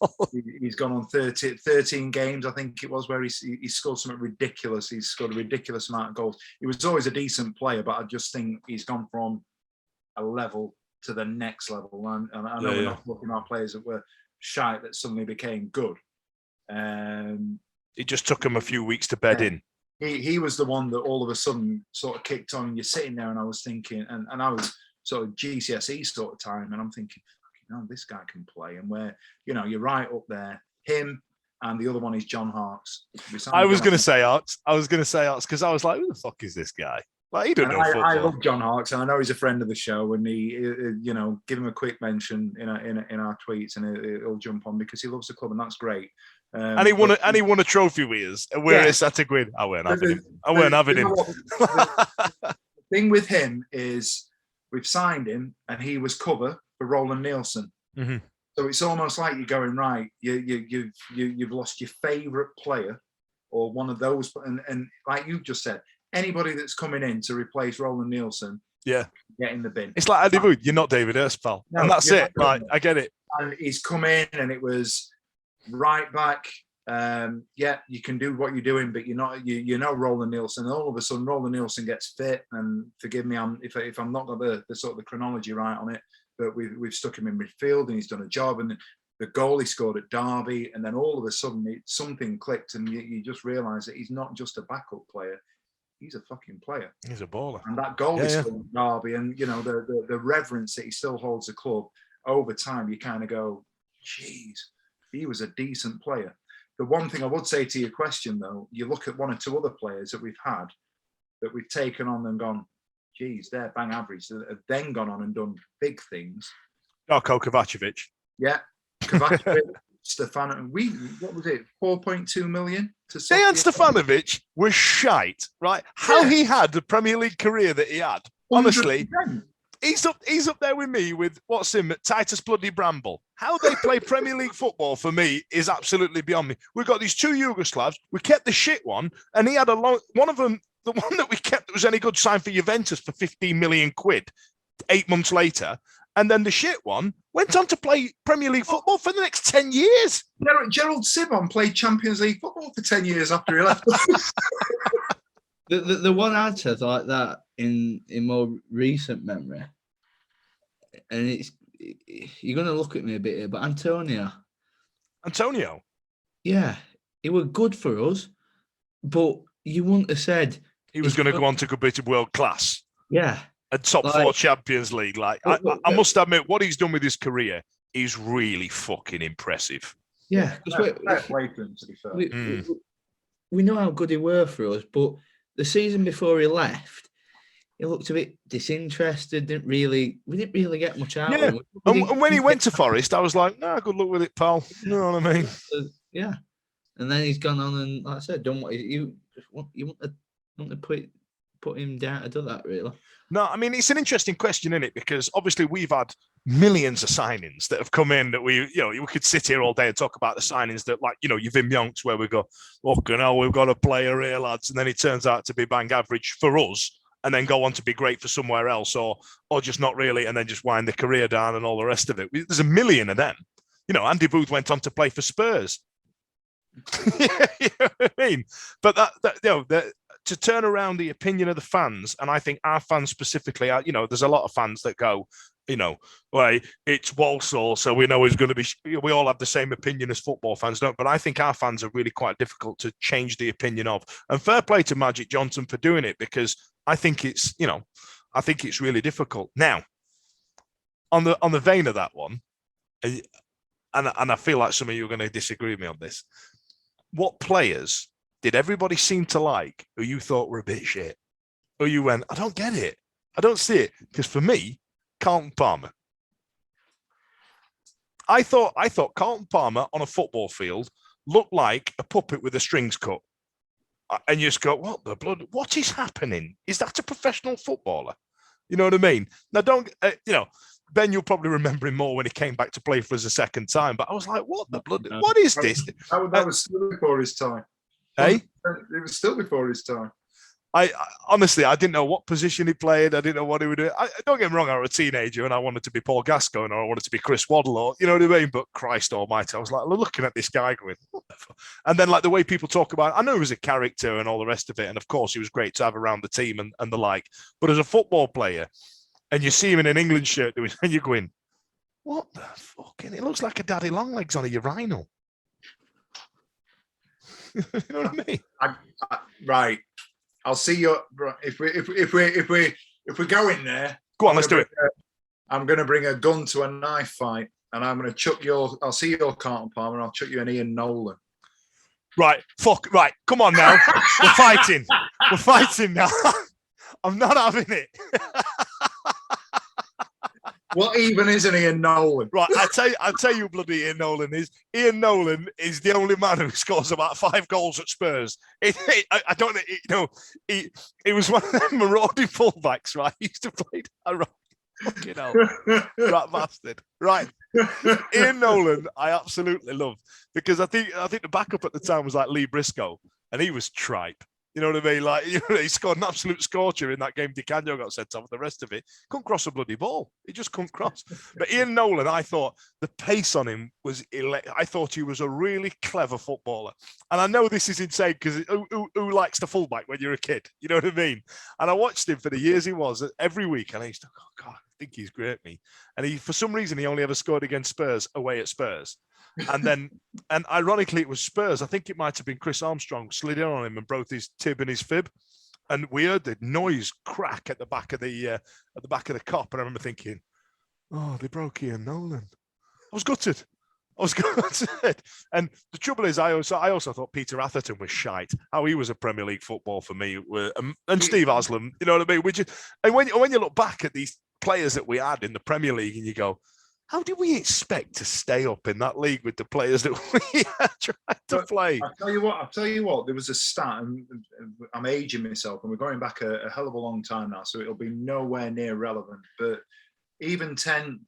He's gone on 13 games, I think it was, where he scored something ridiculous. He's scored a ridiculous amount of goals. He was always a decent player, but I just think he's gone from a level to the next level. And I know we're not looking at players that were shite that suddenly became good. It just took him a few weeks to bed in. He was the one that all of a sudden sort of kicked on. And you're sitting there, and I was thinking, and I was sort of GCSE sort of time, and I'm thinking, this guy can play. And where, you're right up there. Him and the other one is John Harkes. I was going to say Harkes because I was like, who the fuck is this guy? Like, he don't know football. I love John Harkes, and I know he's a friend of the show. And he, give him a quick mention in our tweets, and he'll jump on because he loves the club, and that's great. And he won a trophy with us. And we're at a win. I weren't having him. The thing with him is we've signed him, and he was cover for Roland Nielsen. Mm-hmm. So it's almost like you're going, right, you've lost your favourite player or one of those, and like you just said, anybody that's coming in to replace Roland Nielsen, get in the bin. It's like Andy Wood, you're not David Hurst, pal. No, and that's it. Right, I get it. And he's come in, and it was right back. You can do what you're doing, but you're not. Roland Nielsen. And all of a sudden, Roland Nielsen gets fit. And forgive me, if I'm not got the sort of the chronology right on it, but we've stuck him in midfield, and he's done a job. And the goal he scored at Derby, and then all of a sudden something clicked, and you just realise that he's not just a backup player. He's a fucking player. He's a baller. And that goal he scored at Derby, and the reverence that he still holds the club over time, you kind of go, geez, he was a decent player. The one thing I would say to your question, though, you look at one or two other players that we've had that we've taken on and gone, geez, they're bang average. That have then gone on and done big things. Darko Kovacevic. Yeah, Kovacevic, Stefano. What was it? 4.2 million to Dejan Stefanovic was shite, right? How he had the Premier League career that he had. Honestly, 100%. He's up there with me with what's him, Titus Bloody Bramble. How they play Premier League football for me is absolutely beyond me. We've got these two Yugoslavs. We kept the shit one, and he had one of them. The one that we kept that was any good signed for Juventus for 15 million quid 8 months later. And then the shit one went on to play Premier League football for the next 10 years. Gerald Simon played Champions League football for 10 years after he left. The one I'd said like that in more recent memory, and you're going to look at me a bit here, but Antonio. Yeah, he was good for us, but you wouldn't have said he was going to go on to compete in world class. Yeah. And top four Champions League. Like, I must admit, what he's done with his career is really fucking impressive. Yeah. We know how good he were for us, but the season before he left, he looked a bit disinterested. We didn't really get much out of him. And when he went to Forest, I was like, good luck with it, pal. You know what I mean? Yeah. And then he's gone on and, like I said, done what you want to put him down to do that, really. No, I mean, it's an interesting question, isn't it? Because obviously we've had millions of signings that have come in that we could sit here all day and talk about the signings that, like, you've in Yonks where we go, fucking hell, we've got a player here, lads. And then it turns out to be bang average for us and then go on to be great for somewhere else or just not really and then just wind the career down and all the rest of it. There's a million of them. Andy Booth went on to play for Spurs. You know what I mean? But that to turn around the opinion of the fans, and I think our fans specifically are, there's a lot of fans that go, well, it's Walsall, so we know he's going to be. We all have the same opinion as football fans, don't? But I think our fans are really quite difficult to change the opinion of. And fair play to Magic Johnson for doing it because I think it's, I think it's really difficult. Now, on the vein of that one, and I feel like some of you are going to disagree with me on this. What players did everybody seem to like who you thought were a bit shit? Or you went, I don't get it. I don't see it. Because for me, Carlton Palmer. I thought Carlton Palmer on a football field looked like a puppet with the strings cut. And you just go, what the blood? What is happening? Is that a professional footballer? You know what I mean? Now, don't, Ben, you'll probably remember him more when he came back to play for us a second time. But I was like, what the blood? What is this? That was still before his time. Hey? It was still before his time. I honestly, I didn't know what position he played. I didn't know what he would do. Don't get me wrong, I was a teenager and I wanted to be Paul Gascoigne or I wanted to be Chris Waddle or, you know what I mean? But Christ almighty, I was like looking at this guy going, what the fuck? And then like the way people talk about it, I know he was a character and all the rest of it. And of course, he was great to have around the team and the like. But as a football player, and you see him in an England shirt doing, and you're going, what the fucking? It looks like a Daddy Longlegs on a urinal. You know what I mean? Right. I'll see you. If we go in there, go on. Let's do it. I'm going to bring a gun to a knife fight, and I'm going to chuck your. I'll see your Carlton Palmer, and I'll chuck you an Ian Nolan. Right. Fuck. Right. Come on now. We're fighting. We're fighting now. I'm not having it. What even is an Ian Nolan? Right, I'll tell you, bloody Ian Nolan is. Ian Nolan is the only man who scores about 5 goals at Spurs. I don't know. He was one of them marauding fullbacks, right? He used to play. Fucking hell, rat bastard. Right, Ian Nolan, I absolutely love because I think the backup at the time was like Lee Briscoe, and he was tripe. You know what I mean? Like, he scored an absolute scorcher in that game. Di Canio got sent off. The rest of it couldn't cross a bloody ball. He just couldn't cross. But Ian Nolan, I thought the pace on him was. I thought he was a really clever footballer. And I know this is insane because who likes the fullback when you're a kid? You know what I mean? And I watched him for the years he was every week, and I used to, oh God, I think he's great, me. And for some reason, he only ever scored against Spurs away at Spurs. And ironically, it was Spurs. I think it might have been Chris Armstrong slid in on him and broke his tib and his fib, and we heard the noise crack at the back of the cop. And I remember thinking, "Oh, they broke Ian Nolan." I was gutted. And the trouble is, I also thought Peter Atherton was shite. How he was a Premier League football for me, and Steve Haslam. You know what I mean? And when you look back at these players that we had in the Premier League, and you go, how did we expect to stay up in that league with the players that we tried to play? I'll tell you what. There was a stat, and I'm aging myself, and we're going back a hell of a long time now, so it'll be nowhere near relevant. But even 10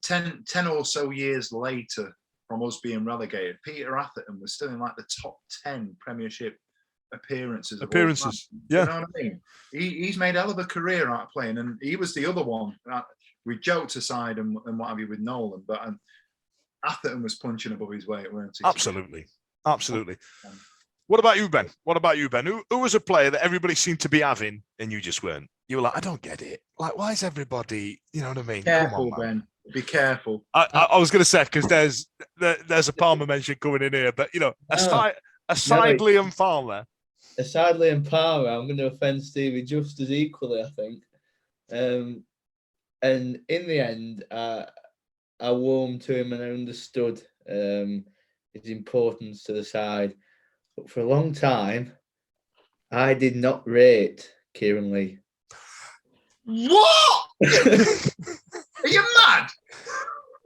or so years later from us being relegated, Peter Atherton was still in like the top 10 Premiership appearances. Yeah. You know what I mean? He's made a hell of a career out of playing, and he was the other one. We joked aside and what have you with Nolan, but Atherton was punching above his weight, weren't he? Absolutely. What about you, Ben? Who was a player that everybody seemed to be having and you just weren't? You were like, I don't get it. Like, why is everybody, you know what I mean? Careful, come on, Ben. Be careful. I was going to say, because there's a Palmer mention coming in here, but, aside Liam Palmer. Aside Liam Palmer, I'm going to offend Stevie just as equally, I think. And in the end, I warmed to him and I understood his importance to the side. But for a long time, I did not rate Kieran Lee. What? Are you mad?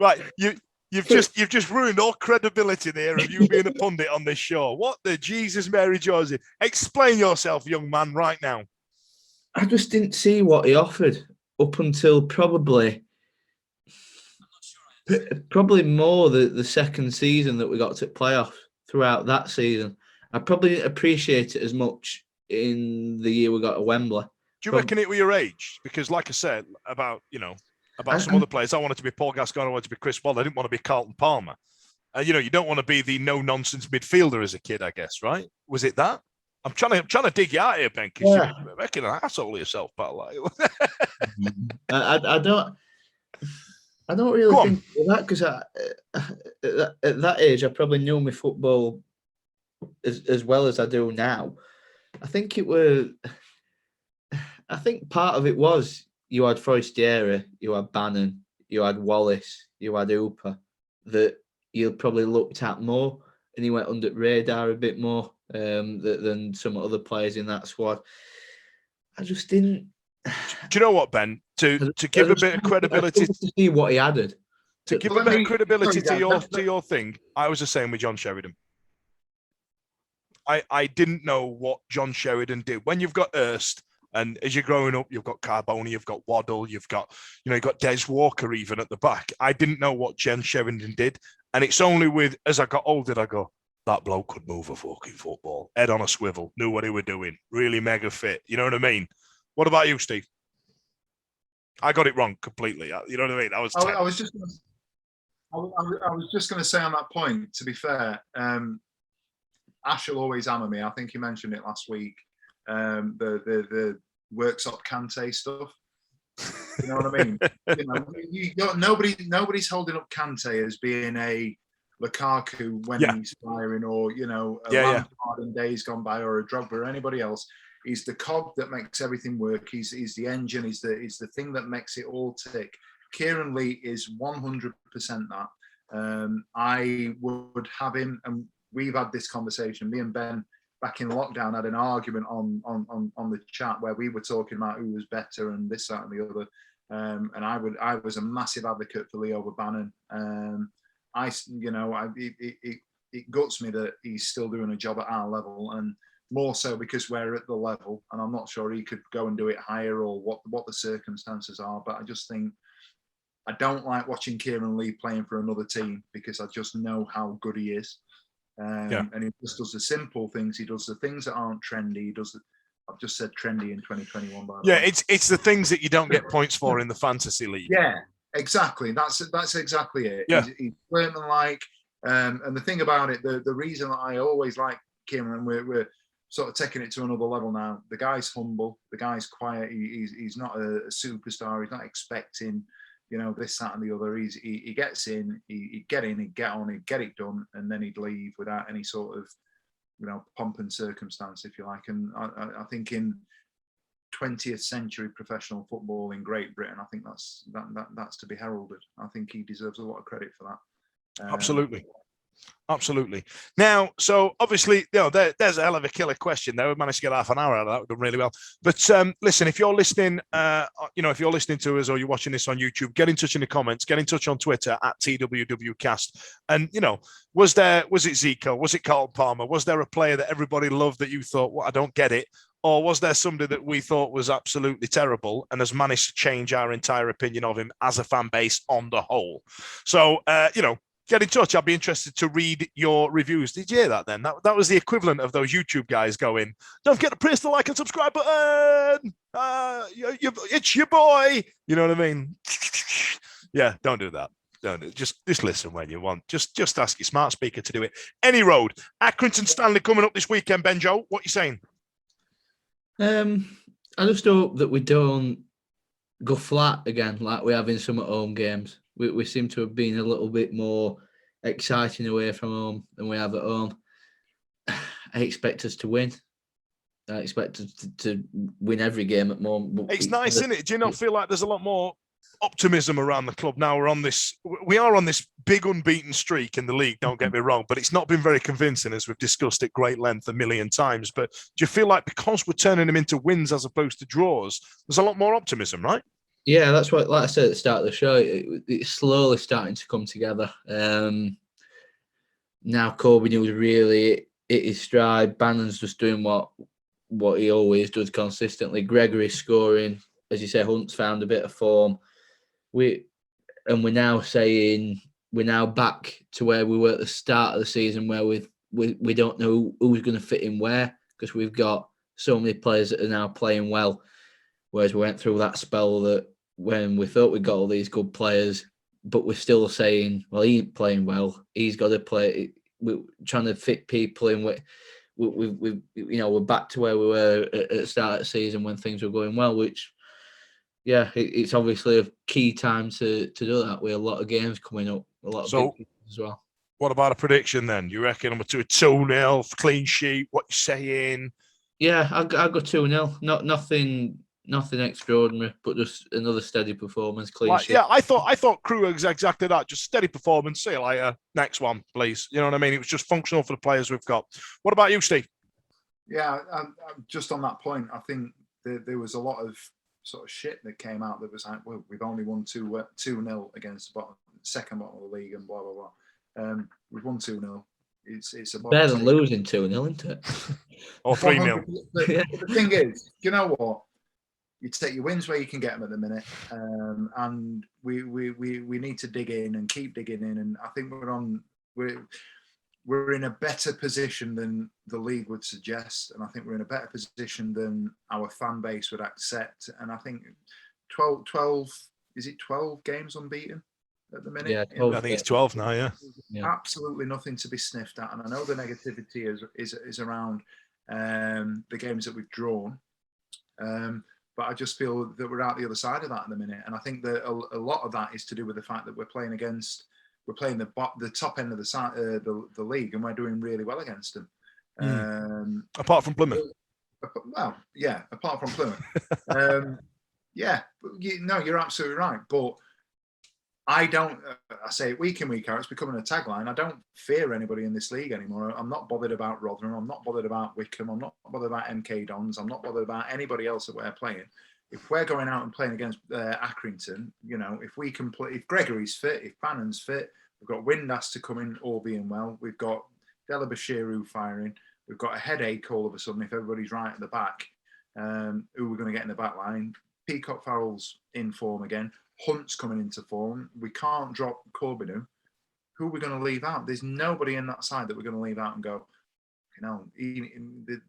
Right, you've just ruined all credibility there of you being a pundit on this show. What the Jesus Mary Josie? Explain yourself, young man, right now. I just didn't see what he offered up until probably more the second season that we got to playoff. Throughout that season, I probably didn't appreciate it as much in the year we got to Wembley. Do you reckon it was your age? Because, like I said about some other players, I wanted to be Paul Gascoigne, I wanted to be Chris Waddle, I didn't want to be Carlton Palmer. You don't want to be the no-nonsense midfielder as a kid, I guess, right? Was it that? I'm trying to dig you out here, Ben, because you're making an asshole of yourself, pal. Like. I don't really think of that because at that age I probably knew my football as well as I do now. I think part of it was you had Forestieri, you had Bannon, you had Wallace, you had Hooper that you probably looked at more, and he went under the radar a bit more than some other players in that squad. I just didn't. Do you know what, Ben? To give a bit of credibility to see what he added. To give a bit of credibility to your thing, I was the same with John Sheridan. I didn't know what John Sheridan did. When you've got Hurst, and as you're growing up, you've got Carboni, you've got Waddle, you've got Des Walker even at the back. I didn't know what John Sheridan did. And it's only as I got older, I go, that bloke could move a fucking football. Head on a swivel, knew what he was doing, really mega fit. You know what I mean? What about you, Steve? I got it wrong completely. You know what I mean? I was just going to say on that point, to be fair, Ash will always hammer me. I think he mentioned it last week. The Worksop Kante stuff. You know what I mean? Nobody's holding up Kante as being a Lukaku when he's firing, or a Lampard in days gone by, or a Drogba or anybody else. He's the cog that makes everything work. He's the engine. He's the thing that makes it all tick. Kieran Lee is 100% that. I would have him, and we've had this conversation. Me and Ben back in lockdown had an argument on the chat where we were talking about who was better and this, that, and the other. And I was a massive advocate for Lee over Bannon. It guts me that he's still doing a job at our level, and more so because we're at the level, and I'm not sure he could go and do it higher, or what the circumstances are. But I just think I don't like watching Kieran Lee playing for another team, because I just know how good he is. And he just does the simple things. He does the things that aren't trendy. He does I've just said trendy in 2021. By the way. It's the things that you don't get points for in the fantasy league. Yeah, exactly. That's exactly it. Yeah. He's workmanlike. And the thing about it, the reason that I always like Kieran, we're sort of taking it to another level now. The guy's humble. The guy's quiet. He's not a superstar. He's not expecting, this, that, and the other. He gets in, he'd get in, he'd get on, he'd get it done, and then he'd leave without any sort of, pomp and circumstance, if you like. And I think in 20th century professional football in Great Britain, I think that's to be heralded. I think he deserves a lot of credit for that. Absolutely. Now, so obviously, there's a hell of a killer question there. We managed to get half an hour out of that. We've done really well. But listen, if you're listening, if you're listening to us or you're watching this on YouTube, get in touch in the comments. Get in touch on Twitter at TWWcast. And was it Zico? Was it Carl Palmer? Was there a player that everybody loved that you thought, well, I don't get it? Or was there somebody that we thought was absolutely terrible and has managed to change our entire opinion of him as a fan base on the whole? So, get in touch. I'll be interested to read your reviews. Did you hear that then? That was the equivalent of those YouTube guys going, don't forget to press the like and subscribe button. It's your boy. You know what I mean? Yeah, don't do that. Just listen when you want. Just ask your smart speaker to do it. Any road. Accrington Stanley coming up this weekend, Benjo. What are you saying? I just hope that we don't go flat again like we have in some at home games. We seem to have been a little bit more exciting away from home than we have at home. I expect us to win. I expect us to win every game at the moment. It's nice, isn't it? Do you not feel like there's a lot more optimism around the club now? We are on this big unbeaten streak in the league, don't get me wrong, but it's not been very convincing, as we've discussed at great length a million times. But do you feel like because we're turning them into wins as opposed to draws, there's a lot more optimism, right? Yeah, that's what, like I said at the start of the show, it's slowly starting to come together. Now Corbin was really hit his stride. Bannon's just doing what he always does consistently. Gregory's scoring. As you say, Hunt's found a bit of form. We're now back to where we were at the start of the season, where we don't know who's going to fit in where, because we've got so many players that are now playing well. Whereas we went through that spell that when we thought we got all these good players, but we're still saying, well, he ain't playing well. He's got to play. We're trying to fit people in. We're back to where we were at the start of the season when things were going well, which, it's obviously a key time to do that with a lot of games coming up, a lot of big games as well. What about a prediction then? You reckon I'm going to do a 2-0 clean sheet? What you saying? Yeah, I'll go 2-0. Nothing extraordinary, but just another steady performance, clean sheet. Yeah, I thought Crewe was exactly that. Just steady performance. See you later. Next one, please. You know what I mean? It was just functional for the players we've got. What about you, Steve? Yeah, just on that point, I think there was a lot of sort of shit that came out that was like, well, we've only won 2-0 against the second bottom of the league and blah, blah, blah. We've won 2-0. It's about better than losing 2-0, isn't it? Or 3-0. The thing is, you know what? You take your wins where you can get them at the minute, and we need to dig in and keep digging in. And I think we're in a better position than the league would suggest, and I think we're in a better position than our fan base would accept. And I think 12 is it 12 games unbeaten at the minute? Yeah, 12, I think it's 12 now. Yeah, absolutely nothing to be sniffed at. And I know the negativity is around the games that we've drawn. but I just feel that we're out the other side of that at the minute. And I think that a lot of that is to do with the fact that we're playing the top end of the league, and we're doing really well against them. Apart from Plymouth. Well, yeah, apart from Plymouth. Yeah, you're absolutely right. But I say it week in, week out, it's becoming a tagline. I don't fear anybody in this league anymore. I'm not bothered about Rotherham. I'm not bothered about Wickham. I'm not bothered about MK Dons. I'm not bothered about anybody else that we're playing. If we're going out and playing against Accrington, if we can play, if Gregory's fit, if Bannon's fit, we've got Windass to come in, all being well. We've got Della Bashiru firing. We've got a headache all of a sudden if everybody's right at the back. Who we're going to get in the back line? Peacock Farrell's in form again. Hunt's coming into form. We can't drop Corbinu. Who are we going to leave out? There's nobody in that side that we're going to leave out and go,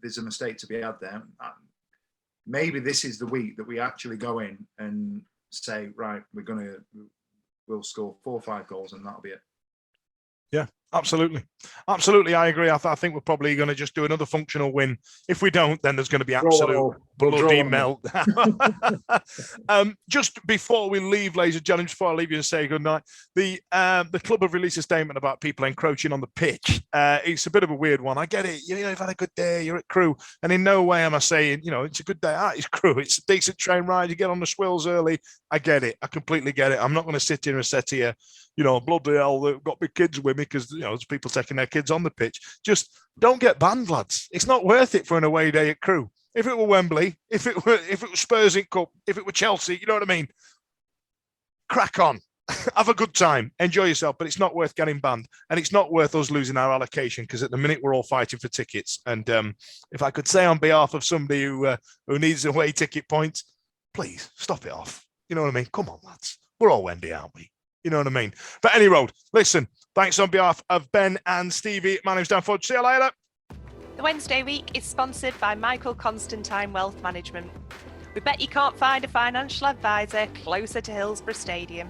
there's a mistake to be had there. Maybe this is the week that we actually go in and say, right, we'll score 4 or 5 goals and that'll be it. Yeah, absolutely. Absolutely, I agree. I think we're probably going to just do another functional win. If we don't, then there's going to be absolute bloody meltdown. Just before we leave, ladies and gentlemen, before I leave you and say goodnight, the club have released a statement about people encroaching on the pitch. It's a bit of a weird one. I get it. You've had a good day. You're at Crewe. And in no way am I saying, it's a good day. It's Crewe. It's a decent train ride. You get on the swills early. I get it. I completely get it. I'm not going to sit here and say to you, bloody hell, they've got big kids with me because, there's people taking their kids on the pitch. Just don't get banned, lads. It's not worth it for an away day at Crewe. If it were Wembley, if it was Spurs in Cup, if it were Chelsea, you know what I mean? Crack on. Have a good time. Enjoy yourself, but it's not worth getting banned. And it's not worth us losing our allocation because at the minute we're all fighting for tickets. And if I could say on behalf of somebody who needs away ticket points, please stop it off. You know what I mean? Come on, lads. We're all Wendy, aren't we? You know what I mean? But any road, listen, thanks on behalf of Ben and Stevie. My name's Dan Fudge. See you later. The Wednesday week is sponsored by Michael Constantine Wealth Management. We bet you can't find a financial advisor closer to Hillsborough Stadium.